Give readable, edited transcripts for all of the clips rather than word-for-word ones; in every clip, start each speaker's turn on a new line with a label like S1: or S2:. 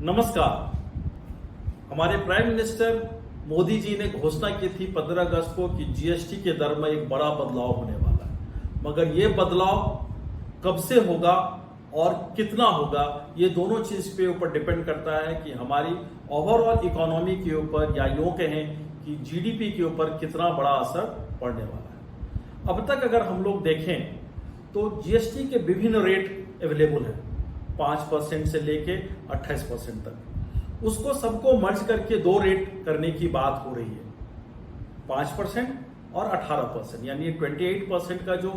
S1: नमस्कार। हमारे prime minister Modi ji ने घोषणा की थी 15 अगस्त को कि जीएसटी के दर में एक बड़ा बदलाव होने वाला है, मगर ये बदलाव कब से होगा और कितना होगा, ये दोनों चीज पे ऊपर डिपेंड करता है कि हमारी ओवरऑल इकोनॉमी के ऊपर या यूं कहें कि जीडीपी के ऊपर कितना बड़ा असर पड़ने वाला है। अब तक अगर हम लोग देखें तो जीएसटी के विभिन्न रेट अवेलेबल हैं, 5% से लेके 28% तक। उसको सबको मर्ज करके दो रेट करने की बात हो रही है, 5% और 18%, यानी 28% का जो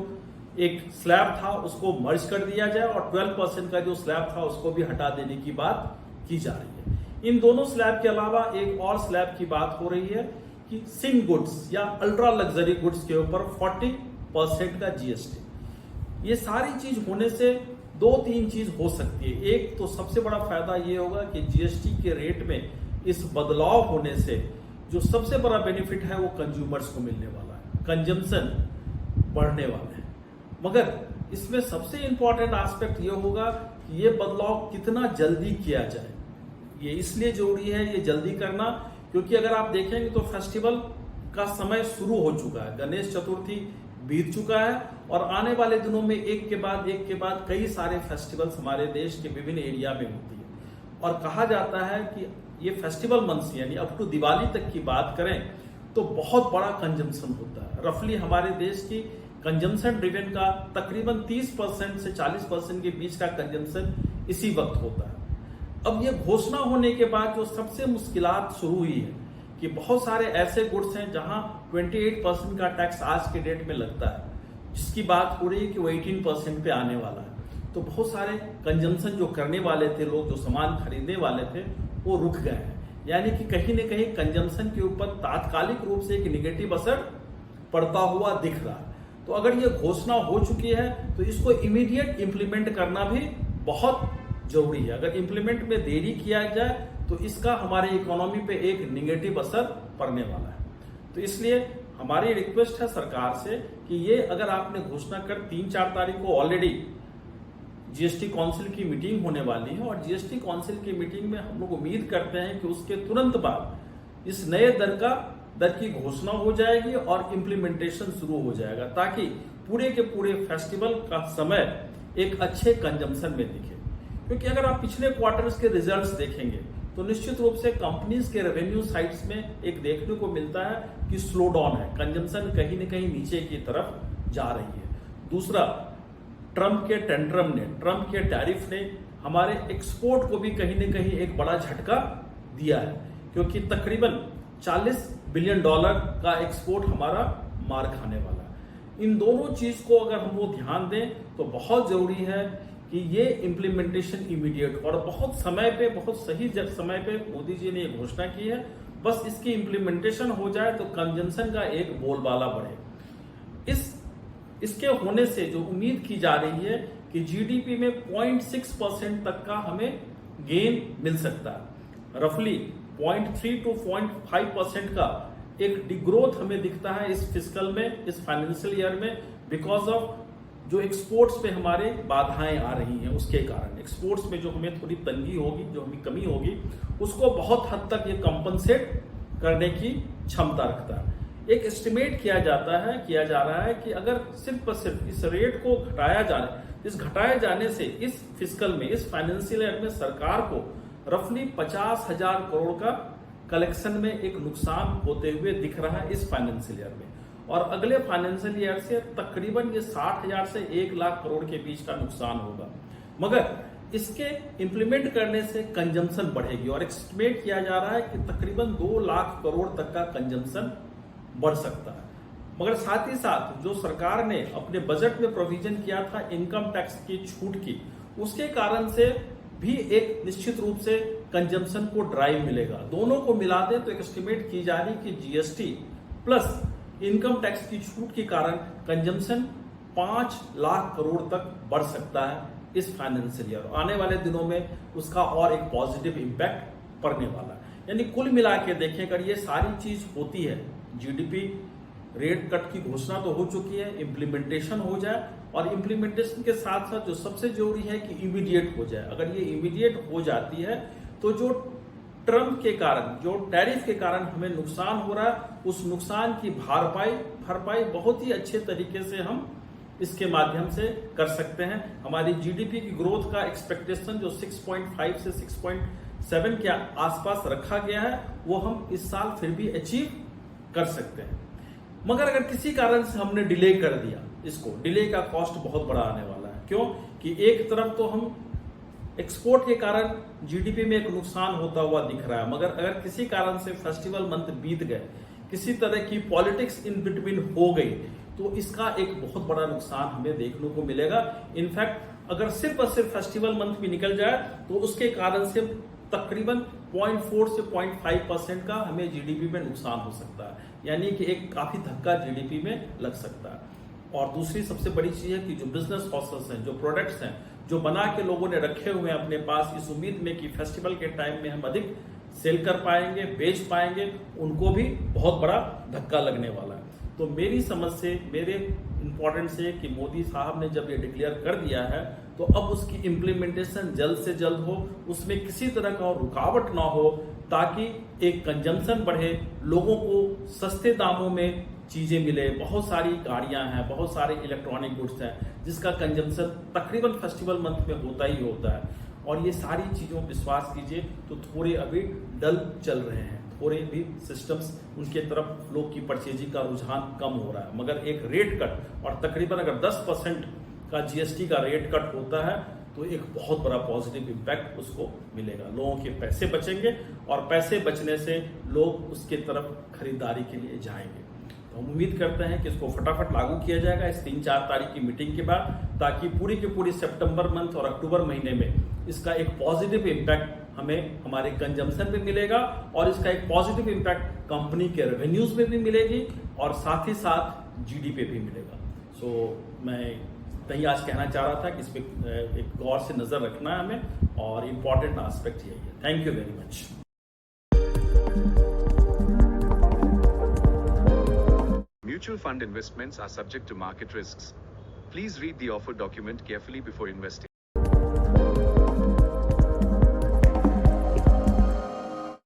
S1: एक स्लैब था उसको मर्ज कर दिया जाए और 12% का जो स्लैब था उसको भी हटा देने की बात की जा रही है। इन दोनों स्लैब के अलावा एक और स्लैब की बात हो रही है कि सिंग गुड्स या अल्ट्रा लग्जरी गुड्स के ऊपर 40% का जीएसटी। ये सारी चीज होने से दो तीन चीज हो सकती है। एक तो सबसे बड़ा फायदा ये होगा कि जीएसटी के रेट में इस बदलाव होने से जो सबसे बड़ा बेनिफिट है वो कंज्यूमर्स को मिलने वाला है, कंजम्पशन बढ़ने वाला है। मगर इसमें सबसे इंपॉर्टेंट एस्पेक्ट ये होगा कि ये बदलाव कितना जल्दी किया जाए। ये इसलिए जरूरी है ये जल्दी करना क्योंकि अगर आप देखेंगे तो फेस्टिवल का समय शुरू हो चुका है, गणेश चतुर्थी बीत चुका है और आने वाले दिनों में एक के बाद कई सारे फेस्टिवल्स हमारे देश के विभिन्न एरिया में होती है। और कहा जाता है कि ये फेस्टिवल मंथ्स यानी अप टू दिवाली तक की बात करें तो बहुत बड़ा कंजम्पशन होता है। रफली हमारे देश की कंजम्पशन ड्रिवन का तकरीबन 30% से 40% के बीच का कंजम्पशन इसी वक्त होता है। अब ये घोषणा होने के बाद जो सबसे मुश्किलात शुरू हुई है कि बहुत सारे ऐसे गुड्स हैं जहां 28% का टैक्स आज के डेट में लगता है, जिसकी बात हो रही है कि वो 18% पे आने वाला है। तो बहुत सारे कंजम्पशन जो करने वाले थे लोग, जो सामान खरीदने वाले थे, वो रुक गए हैं। यानी कि कहीं न कहीं कंजम्पशन के ऊपर तात्कालिक रूप से एक निगेटिव असर पड़ता हुआ दिख रहा है। तो अगर ये घोषणा हो चुकी है तो इसको इमीडिएट इंप्लीमेंट करना भी बहुत जरूरी है। अगर इंप्लीमेंट में देरी किया जाए तो इसका हमारे इकोनॉमी पे एक निगेटिव असर पड़ने वाला है। तो इसलिए हमारी रिक्वेस्ट है सरकार से कि ये अगर आपने घोषणा कर 3-4 तारीख को ऑलरेडी जीएसटी काउंसिल की मीटिंग होने वाली है और जीएसटी काउंसिल की मीटिंग में हम लोग उम्मीद करते हैं कि उसके तुरंत बाद इस नए दर की घोषणा हो जाएगी और इम्प्लीमेंटेशन शुरू हो जाएगा, ताकि पूरे के पूरे फेस्टिवल का समय एक अच्छे कंजम्पशन में दिखे। क्योंकि अगर आप पिछले क्वार्टर्स के रिजल्ट्स देखेंगे तो निश्चित रूप से कंपनीज के रेवेन्यू साइड्स में एक देखने को मिलता है कि स्लो डाउन है, कंजम्पशन कहीं न कहीं नीचे की तरफ जा रही है। दूसरा, ट्रंप के टैरिफ ने हमारे एक्सपोर्ट को भी कहीं न कहीं एक बड़ा झटका दिया है, क्योंकि तकरीबन $40 बिलियन का एक्सपोर्ट हमारा मार खाने वाला है। इन दोनों चीज को अगर हम वो ध्यान दें तो बहुत जरूरी है कि ये इम्प्लीमेंटेशन इमीडिएट और बहुत सही समय पे मोदी जी ने ये घोषणा की है। बस इसकी इम्प्लीमेंटेशन हो जाए तो कंजम्पशन का एक बोलबाला बढ़े। इसके होने से जो उम्मीद की जा रही है कि जीडीपी में 0.6% तक का हमें गेन मिल सकता है। रफली 0.3 to 0.5% का एक डिग्रोथ हमें दिखता है इस फिस्कल में, इस फाइनेंशियल ईयर में, बिकॉज ऑफ जो एक्सपोर्ट्स पे हमारे बाधाएं आ रही हैं। उसके कारण एक्सपोर्ट्स में जो हमें थोड़ी तंगी होगी, जो हमें कमी होगी, उसको बहुत हद तक ये कंपनसेट करने की क्षमता रखता है। एक एस्टिमेट किया जा रहा है कि अगर सिर्फ और सिर्फ इस रेट को घटाए जाने से इस फिस्कल में, इस फाइनेंशियल ईयर में सरकार को रफली 50,000 करोड़ का कलेक्शन में एक नुकसान होते हुए दिख रहा है इस फाइनेंशियल ईयर में। और अगले फाइनेंशियल ईयर से तकरीबन ये 60,000 से 1 लाख करोड़ के बीच का नुकसान होगा। मगर इसके इंप्लीमेंट करने से कंजम्पशन बढ़ेगी और एस्टिमेट किया जा रहा है कि तकरीबन 2 लाख करोड़ तक का कंजम्पशन बढ़ सकता है। मगर साथ ही साथ जो सरकार ने अपने बजट में प्रोविजन किया था इनकम टैक्स की छूट की, उसके कारण से भी एक निश्चित रूप से कंजम्पशन को ड्राइव मिलेगा। दोनों को मिला दें तो एक एस्टिमेट की जा रही कि जीएसटी प्लस इनकम टैक्स की छूट के कारण कंजम्पशन 5 लाख करोड़ तक बढ़ सकता है इस फाइनेंशियल ईयर। आने वाले दिनों में उसका और एक पॉजिटिव इंपैक्ट पड़ने वाला है। यानी कुल मिला के देखें, अगर ये सारी चीज होती है, जीडीपी रेट कट की घोषणा तो हो चुकी है, इम्प्लीमेंटेशन हो जाए और इम्प्लीमेंटेशन के साथ साथ जो सबसे जरूरी है कि इमीडिएट हो जाए। अगर ये इमीडिएट हो जाती है तो जो ट्रम्प के कारण, जो टैरिफ के कारण हमें नुकसान हो रहा है, उस नुकसान की भरपाई बहुत ही अच्छे तरीके से हम इसके माध्यम से कर सकते हैं। हमारी जीडीपी की ग्रोथ का एक्सपेक्टेशन जो 6.5 से 6.7 के आसपास रखा गया है, वो हम इस साल फिर भी अचीव कर सकते हैं। मगर अगर किसी कारण से हमने डिले कर दिया, इसको डिले का कॉस्ट बहुत बड़ा आने वाला है। क्यों कि एक तरफ तो हम एक्सपोर्ट के कारण जीडीपी में एक नुकसान होता हुआ दिख रहा है, मगर अगर किसी कारण से फेस्टिवल मंथ बीत गए, किसी तरह की पॉलिटिक्स इन बिटवीन हो गई, तो इसका एक बहुत बड़ा नुकसान हमें देखने को मिलेगा। इनफैक्ट अगर सिर्फ और सिर्फ फेस्टिवल मंथ भी निकल जाए तो उसके कारण से तकरीबन 0.4 से 0.5% का हमें जीडीपी में नुकसान हो सकता है, यानी कि एक काफी धक्का जीडीपी में लग सकता है। और दूसरी सबसे बड़ी चीज है कि जो बिजनेस हॉस्टल्स हैं, जो प्रोडक्ट्स हैं, जो बना के लोगों ने रखे हुए हैं अपने पास इस उम्मीद में कि फेस्टिवल के टाइम में हम अधिक सेल कर पाएंगे, बेच पाएंगे, उनको भी बहुत बड़ा धक्का लगने वाला है। तो मेरी समझ से, मेरे इंपॉर्टेंट से कि मोदी साहब ने जब ये डिक्लेयर कर दिया है, तो अब उसकी इम्प्लीमेंटेशन जल्द से जल्द हो, उसमें किसी तरह का रुकावट ना हो, ताकि एक कंजम्पशन बढ़े, लोगों को सस्ते दामों में चीजें मिले। बहुत सारी गाड़ियां हैं, बहुत सारे इलेक्ट्रॉनिक गुड्स हैं, जिसका कंजम्पशन तकरीबन फेस्टिवल मंथ में होता ही होता है। और ये सारी चीजों विश्वास कीजिए तो थोड़े अभी डल चल रहे हैं, थोड़े भी सिस्टम्स उनके तरफ लोग की परचेजिंग का रुझान कम हो रहा है। मगर एक रेट कट, और तकरीबन अगर 10% का जीएसटी का रेट कट होता है, तो एक बहुत बड़ा पॉजिटिव इम्पैक्ट उसको मिलेगा। लोगों के पैसे बचेंगे, और पैसे बचने से लोग उसके तरफ खरीदारी के लिए जाएंगे। तो हम उम्मीद करते हैं कि इसको फटाफट लागू किया जाएगा इस 3-4 तारीख की मीटिंग के बाद, ताकि पूरी की पूरी सितंबर मंथ और अक्टूबर महीने में इसका एक पॉजिटिव इम्पैक्ट हमें हमारे कंजम्पशन पे मिलेगा, और इसका एक पॉजिटिव इम्पैक्ट कंपनी के रेवेन्यूज में भी मिलेगी, और साथ ही साथ जीडीपी पे भी मिलेगा। सो मैं कहीं आज कहना चाह रहा था कि इस पर एक गौर से नजर रखना है हमें, और इम्पॉर्टेंट एस्पेक्ट यही है। Thank you very much.
S2: Mutual fund investments are subject to market risks. Please read the offer document carefully before investing.